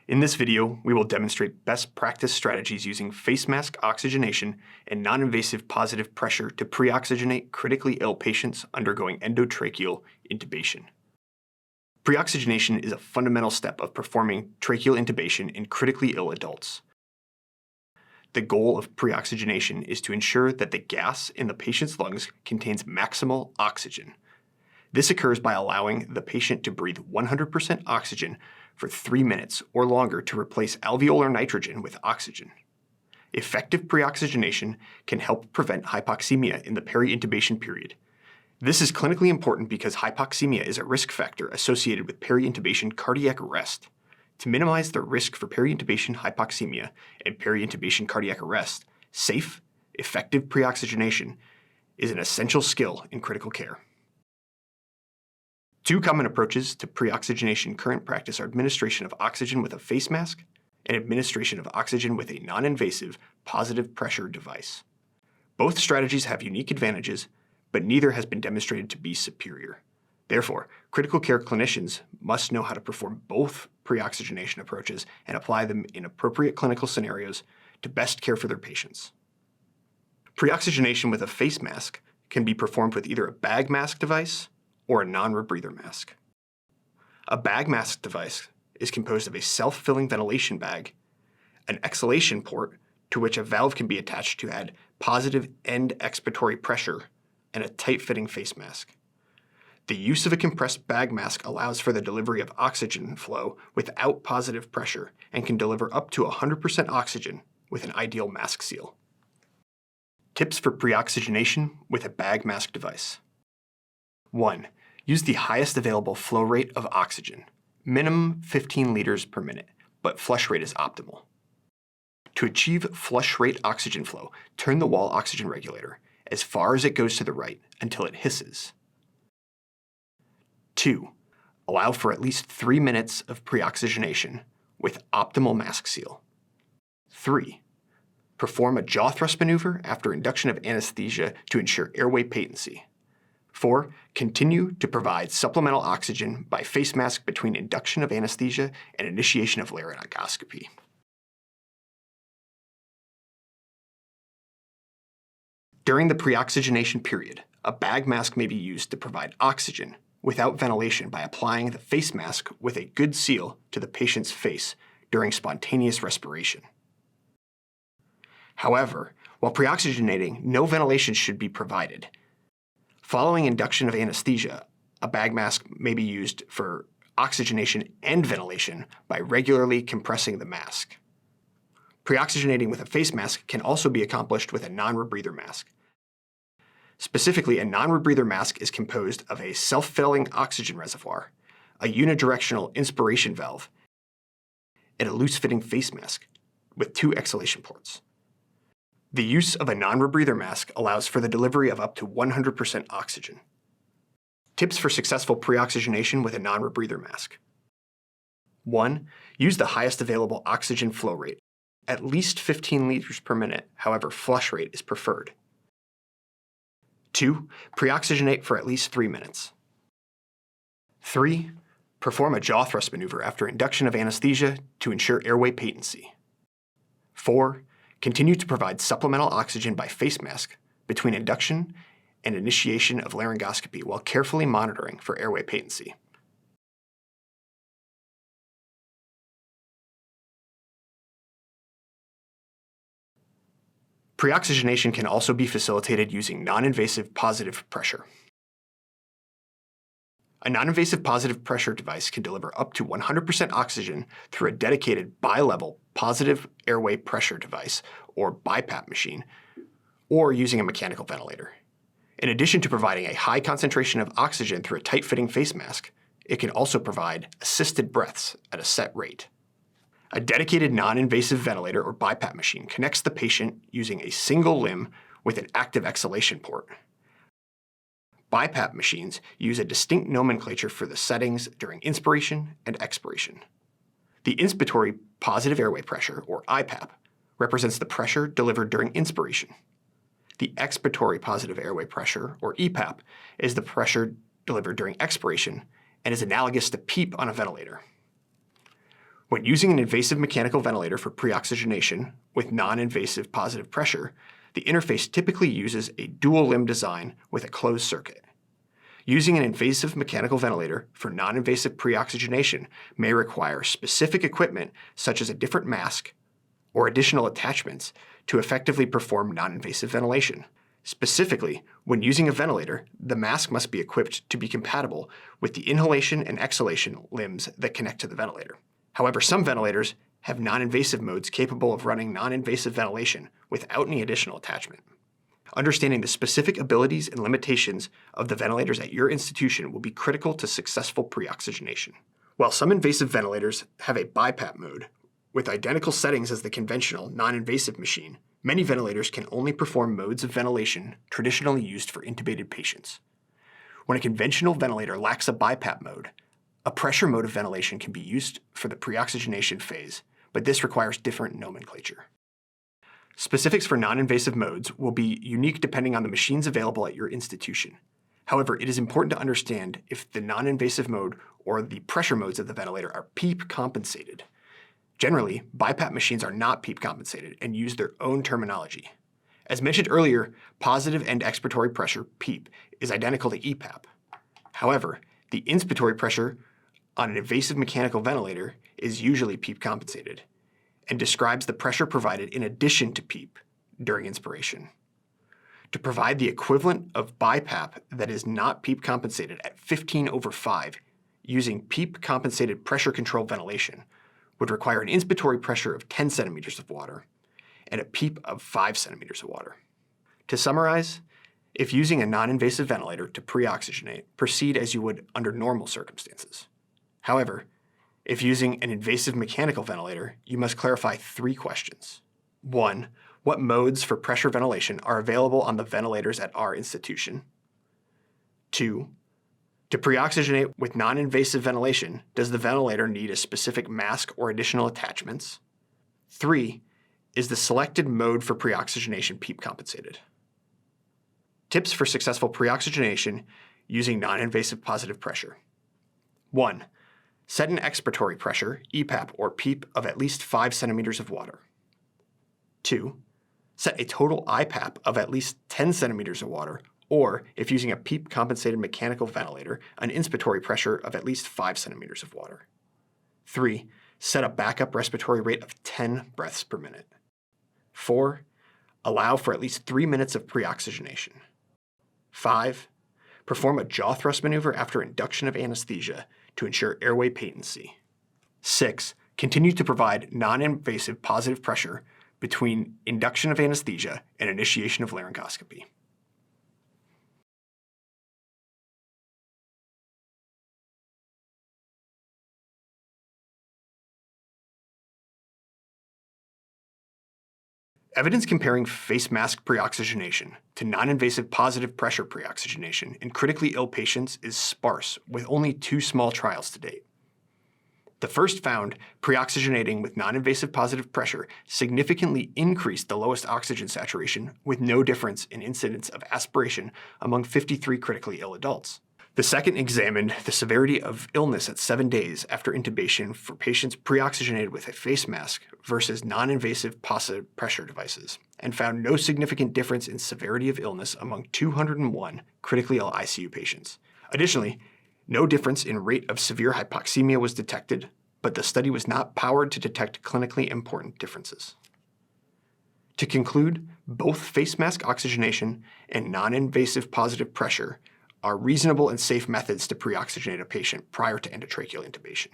In this video, we will demonstrate best practice strategies using face mask oxygenation and non-invasive positive pressure to pre-oxygenate critically ill patients undergoing endotracheal intubation. Preoxygenation is a fundamental step of performing tracheal intubation in critically ill adults. The goal of preoxygenation is to ensure that the gas in the patient's lungs contains maximal oxygen. This occurs by allowing the patient to breathe 100% oxygen for 3 minutes or longer to replace alveolar nitrogen with oxygen. Effective preoxygenation can help prevent hypoxemia in the peri-intubation period. This is clinically important because hypoxemia is a risk factor associated with peri-intubation cardiac arrest. To minimize the risk for peri-intubation hypoxemia and peri-intubation cardiac arrest, safe, effective preoxygenation is an essential skill in critical care. Two common approaches to preoxygenation in current practice are administration of oxygen with a face mask and administration of oxygen with a non-invasive positive pressure device. Both strategies have unique advantages, but neither has been demonstrated to be superior. Therefore, critical care clinicians must know how to perform both preoxygenation approaches and apply them in appropriate clinical scenarios to best care for their patients. Preoxygenation with a face mask can be performed with either a bag mask device or a non-rebreather mask. A bag mask device is composed of a self-filling ventilation bag, an exhalation port to which a valve can be attached to add positive end expiratory pressure, and a tight-fitting face mask. The use of a compressed bag mask allows for the delivery of oxygen flow without positive pressure and can deliver up to 100% oxygen with an ideal mask seal. Tips for preoxygenation with a bag mask device. 1. Use the highest available flow rate of oxygen, minimum 15 liters per minute, but flush rate is optimal. To achieve flush rate oxygen flow, turn the wall oxygen regulator as far as it goes to the right until it hisses. 2. Allow for at least 3 minutes of preoxygenation with optimal mask seal. 3. Perform a jaw thrust maneuver after induction of anesthesia to ensure airway patency. 4. Continue to provide supplemental oxygen by face mask between induction of anesthesia and initiation of laryngoscopy. During the preoxygenation period, a bag mask may be used to provide oxygen without ventilation by applying the face mask with a good seal to the patient's face during spontaneous respiration. However, while preoxygenating, no ventilation should be provided. Following induction of anesthesia, a bag mask may be used for oxygenation and ventilation by regularly compressing the mask. Preoxygenating with a face mask can also be accomplished with a non-rebreather mask. Specifically, a non-rebreather mask is composed of a self-filling oxygen reservoir, a unidirectional inspiration valve, and a loose-fitting face mask with 2 exhalation ports. The use of a non-rebreather mask allows for the delivery of up to 100% oxygen. Tips for successful preoxygenation with a non-rebreather mask. 1. Use the highest available oxygen flow rate, at least 15 liters per minute, however, flush rate is preferred. 2. Preoxygenate for at least 3 minutes. 3. Perform a jaw thrust maneuver after induction of anesthesia to ensure airway patency. 4. Continue to provide supplemental oxygen by face mask between induction and initiation of laryngoscopy while carefully monitoring for airway patency. Preoxygenation can also be facilitated using non-invasive positive pressure. A non-invasive positive pressure device can deliver up to 100% oxygen through a dedicated bi-level positive airway pressure device, or BiPAP machine, or using a mechanical ventilator. In addition to providing a high concentration of oxygen through a tight-fitting face mask, it can also provide assisted breaths at a set rate. A dedicated non-invasive ventilator or BiPAP machine connects the patient using a single limb with an active exhalation port. BiPAP machines use a distinct nomenclature for the settings during inspiration and expiration. The inspiratory positive airway pressure, or IPAP, represents the pressure delivered during inspiration. The expiratory positive airway pressure, or EPAP, is the pressure delivered during expiration and is analogous to PEEP on a ventilator. When using an invasive mechanical ventilator for preoxygenation with non-invasive positive pressure, the interface typically uses a dual limb design with a closed circuit. Using an invasive mechanical ventilator for non-invasive preoxygenation may require specific equipment such as a different mask or additional attachments to effectively perform non-invasive ventilation. Specifically, when using a ventilator, the mask must be equipped to be compatible with the inhalation and exhalation limbs that connect to the ventilator. However, some ventilators have non-invasive modes capable of running non-invasive ventilation without any additional attachment. Understanding the specific abilities and limitations of the ventilators at your institution will be critical to successful preoxygenation. While some invasive ventilators have a BiPAP mode with identical settings as the conventional non-invasive machine, many ventilators can only perform modes of ventilation traditionally used for intubated patients. When a conventional ventilator lacks a BiPAP mode, a pressure mode of ventilation can be used for the preoxygenation phase, but this requires different nomenclature. Specifics for non-invasive modes will be unique depending on the machines available at your institution. However, it is important to understand if the non-invasive mode or the pressure modes of the ventilator are PEEP compensated. Generally, BiPAP machines are not PEEP compensated and use their own terminology. As mentioned earlier, positive end expiratory pressure, PEEP, is identical to EPAP. However, the inspiratory pressure on an invasive mechanical ventilator is usually PEEP compensated and describes the pressure provided in addition to PEEP during inspiration. To provide the equivalent of BiPAP that is not PEEP compensated at 15/5 using PEEP compensated pressure controlled ventilation would require an inspiratory pressure of 10 centimeters of water and a PEEP of 5 centimeters of water. To summarize, if using a non-invasive ventilator to preoxygenate, proceed as you would under normal circumstances. However, if using an invasive mechanical ventilator, you must clarify 3 questions. 1. What modes for pressure ventilation are available on the ventilators at our institution? 2. To preoxygenate with non-invasive ventilation, does the ventilator need a specific mask or additional attachments? 3. Is the selected mode for preoxygenation PEEP compensated? Tips for successful preoxygenation using non-invasive positive pressure. 1. Set an expiratory pressure, EPAP or PEEP, of at least 5 centimeters of water. 2. Set a total IPAP of at least 10 centimeters of water, or, if using a PEEP-compensated mechanical ventilator, an inspiratory pressure of at least 5 centimeters of water. 3. Set a backup respiratory rate of 10 breaths per minute. 4. Allow for at least 3 minutes of preoxygenation. 5. Perform a jaw thrust maneuver after induction of anesthesia to ensure airway patency. 6. Continue to provide non-invasive positive pressure between induction of anesthesia and initiation of laryngoscopy. Evidence comparing face mask preoxygenation to non-invasive positive pressure preoxygenation in critically ill patients is sparse, with only 2 small trials to date. The first found preoxygenating with non-invasive positive pressure significantly increased the lowest oxygen saturation with no difference in incidence of aspiration among 53 critically ill adults. The second examined the severity of illness at 7 days after intubation for patients preoxygenated with a face mask versus non-invasive positive pressure devices, and found no significant difference in severity of illness among 201 critically ill ICU patients. Additionally, no difference in rate of severe hypoxemia was detected, but the study was not powered to detect clinically important differences. To conclude, both face mask oxygenation and non-invasive positive pressure are reasonable and safe methods to preoxygenate a patient prior to endotracheal intubation.